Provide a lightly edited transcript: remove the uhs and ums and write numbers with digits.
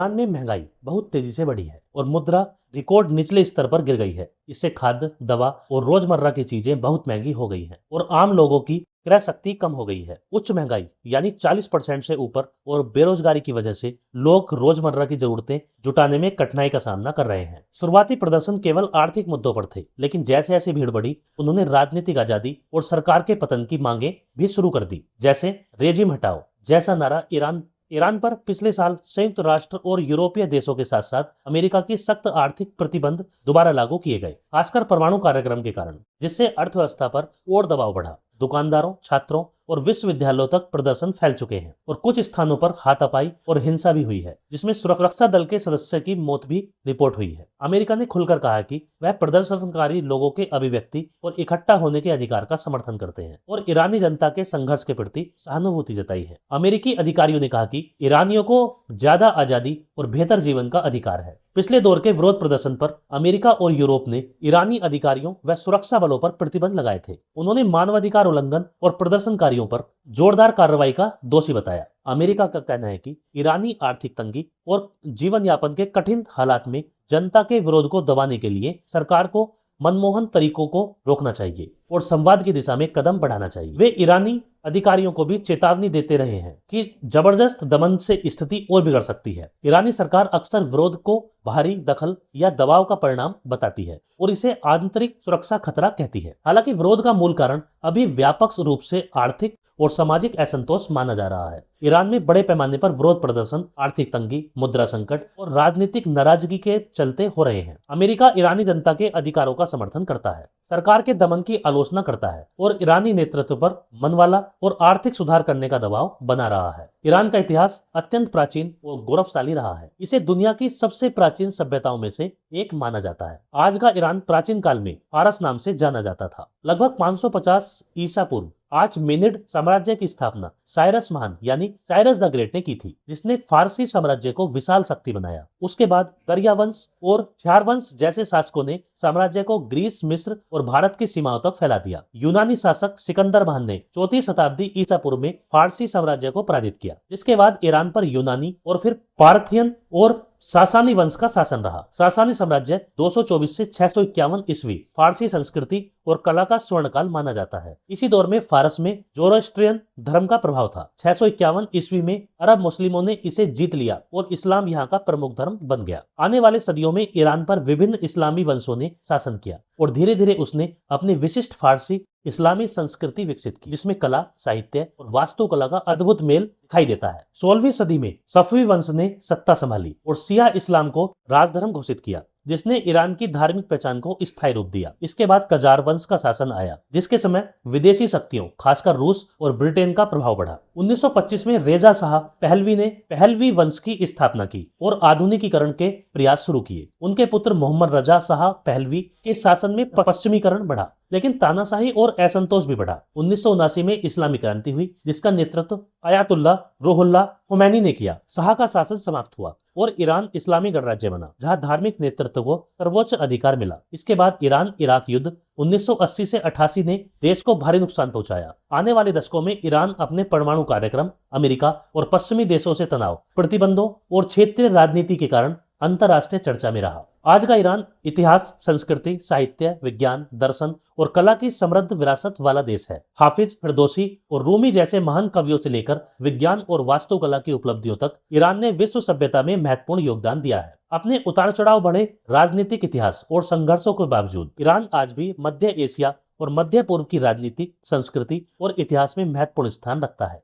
Iran में महंगाई बहुत तेजी से बढ़ी है और मुद्रा रिकॉर्ड निचले स्तर पर गिर गई है। इससे खाद्य, दवा और रोजमर्रा की चीजें बहुत महंगी हो गई हैं और आम लोगों की क्रय शक्ति कम हो गई है। उच्च महंगाई यानी 40% से ऊपर और बेरोजगारी की वजह से लोग रोजमर्रा की जरूरतें जुटाने में कठिनाई का सामना कर रहे हैं। शुरुआती प्रदर्शन केवल आर्थिक मुद्दों पर थे, लेकिन जैसे जैसे भीड़ बढ़ी, उन्होंने राजनीतिक आजादी और सरकार के पतन की मांगे भी शुरू कर दी, जैसे रेजिम हटाओ जैसा नारा ईरान पर पिछले साल संयुक्त राष्ट्र और यूरोपीय देशों के साथ साथ अमेरिका की सख्त आर्थिक प्रतिबंध दोबारा लागू किए गए, खासकर परमाणु कार्यक्रम के कारण, जिससे अर्थव्यवस्था पर और दबाव बढ़ा। दुकानदारों, छात्रों और विश्वविद्यालयों तक प्रदर्शन फैल चुके हैं और कुछ स्थानों पर हाथापाई और हिंसा भी हुई है, जिसमें सुरक्षा दल के सदस्य की मौत भी रिपोर्ट हुई है। अमेरिका ने खुलकर कहा कि वह प्रदर्शनकारी लोगों के अभिव्यक्ति और इकट्ठा होने के अधिकार का समर्थन करते हैं और ईरानी जनता के संघर्ष के प्रति सहानुभूति जताई है। अमेरिकी अधिकारियों ने कहा कि ईरानियों को ज्यादा आजादी और बेहतर जीवन का अधिकार है। पिछले दौर के विरोध प्रदर्शन पर अमेरिका और यूरोप ने ईरानी अधिकारियों व सुरक्षा बलों पर प्रतिबंध लगाए थे। उन्होंने मानवाधिकार उल्लंघन और प्रदर्शनकारियों पर जोरदार कार्रवाई का दोषी बताया। अमेरिका का कहना है कि ईरानी आर्थिक तंगी और जीवन यापन के कठिन हालात में जनता के विरोध को दबाने के लिए सरकार को मनमोहन तरीकों को रोकना चाहिए और संवाद की दिशा में कदम बढ़ाना चाहिए। वे ईरानी अधिकारियों को भी चेतावनी देते रहे हैं कि जबरदस्त दमन से स्थिति और बिगड़ सकती है। ईरानी सरकार अक्सर विरोध को बाहरी दखल या दबाव का परिणाम बताती है और इसे आंतरिक सुरक्षा खतरा कहती है। हालांकि विरोध का मूल कारण अभी व्यापक रूप से आर्थिक और सामाजिक असंतोष माना जा रहा है। ईरान में बड़े पैमाने पर विरोध प्रदर्शन आर्थिक तंगी, मुद्रा संकट और राजनीतिक नाराजगी के चलते हो रहे हैं। अमेरिका ईरानी जनता के अधिकारों का समर्थन करता है, सरकार के दमन की आलोचना करता है और ईरानी नेतृत्व पर मनवाला और आर्थिक सुधार करने का दबाव बना रहा है। ईरान का इतिहास अत्यंत प्राचीन और गौरवशाली रहा है। इसे दुनिया की सबसे प्राचीन सभ्यताओं में से एक माना जाता है। आज का ईरान प्राचीन काल में फारस नाम से जाना जाता था। लगभग 550 ईसा पूर्व आज मेनिड साम्राज्य की स्थापना साइरस महान यानी साइरस द ग्रेट ने की थी, जिसने फारसी साम्राज्य को विशाल शक्ति बनाया। उसके बाद दरिया वंश और क्षार वंश जैसे शासकों ने साम्राज्य को ग्रीस, मिस्र और भारत की सीमाओं तक फैला दिया। यूनानी शासक सिकंदर महान ने 4वीं शताब्दी ईसा पूर्व में फारसी साम्राज्य को पराजित किया, जिसके बाद ईरान पर यूनानी और फिर पार्थियन और सासानी वंश का शासन रहा। सासानी साम्राज्य 224 से 651 ईस्वी फारसी संस्कृति और कला का स्वर्णकाल माना जाता है। इसी दौर में फारस में जोरोस्ट्रियन धर्म का प्रभाव था। 651 ईस्वी में अरब मुस्लिमों ने इसे जीत लिया और इस्लाम यहाँ का प्रमुख धर्म बन गया। आने वाले सदियों में ईरान पर विभिन्न इस्लामी वंशों ने शासन किया और धीरे धीरे उसने अपनी विशिष्ट फारसी इस्लामी संस्कृति विकसित की, जिसमें कला, साहित्य और वास्तुकला का अद्भुत मेल दिखाई देता है। 16वीं सदी में सफवी वंश ने सत्ता संभाली और शिया इस्लाम को राजधर्म घोषित किया, जिसने ईरान की धार्मिक पहचान को स्थायी रूप दिया। इसके बाद कजार वंश का शासन आया, जिसके समय विदेशी शक्तियों खासकर रूस और ब्रिटेन का प्रभाव बढ़ा। 1925 में रेजा शाह पहलवी ने पहलवी वंश की स्थापना की और आधुनिकीकरण के प्रयास शुरू किए। उनके पुत्र मोहम्मद रजा शाह पहलवी के शासन में पश्चिमीकरण बढ़ा, लेकिन तानाशाही और असंतोष भी बढ़ा। 1979 में इस्लामी क्रांति हुई, जिसका नेतृत्व अयातुल्लाह रूहुल्लाह खुमैनी ने किया। शाह का शासन समाप्त हुआ और ईरान इस्लामी गणराज्य बना, जहां धार्मिक नेतृत्व को सर्वोच्च अधिकार मिला। इसके बाद ईरान इराक युद्ध 1980 से 88 ने देश को भारी नुकसान पहुंचाया। आने वाले दशकों में ईरान अपने परमाणु कार्यक्रम, अमेरिका और पश्चिमी देशों से तनाव, प्रतिबंधों और क्षेत्रीय राजनीति के कारण अंतर्राष्ट्रीय चर्चा में रहा। आज का ईरान इतिहास, संस्कृति, साहित्य, विज्ञान, दर्शन और कला की समृद्ध विरासत वाला देश है। हाफिज, फिरदौसी और रूमी जैसे महान कवियों से लेकर विज्ञान और वास्तुकला की उपलब्धियों तक ईरान ने विश्व सभ्यता में महत्वपूर्ण योगदान दिया है। अपने उतार चढ़ाव बढ़े राजनीतिक इतिहास और संघर्षों के बावजूद ईरान आज भी मध्य एशिया और मध्य पूर्व की राजनीति, संस्कृति और इतिहास में महत्वपूर्ण स्थान रखता है।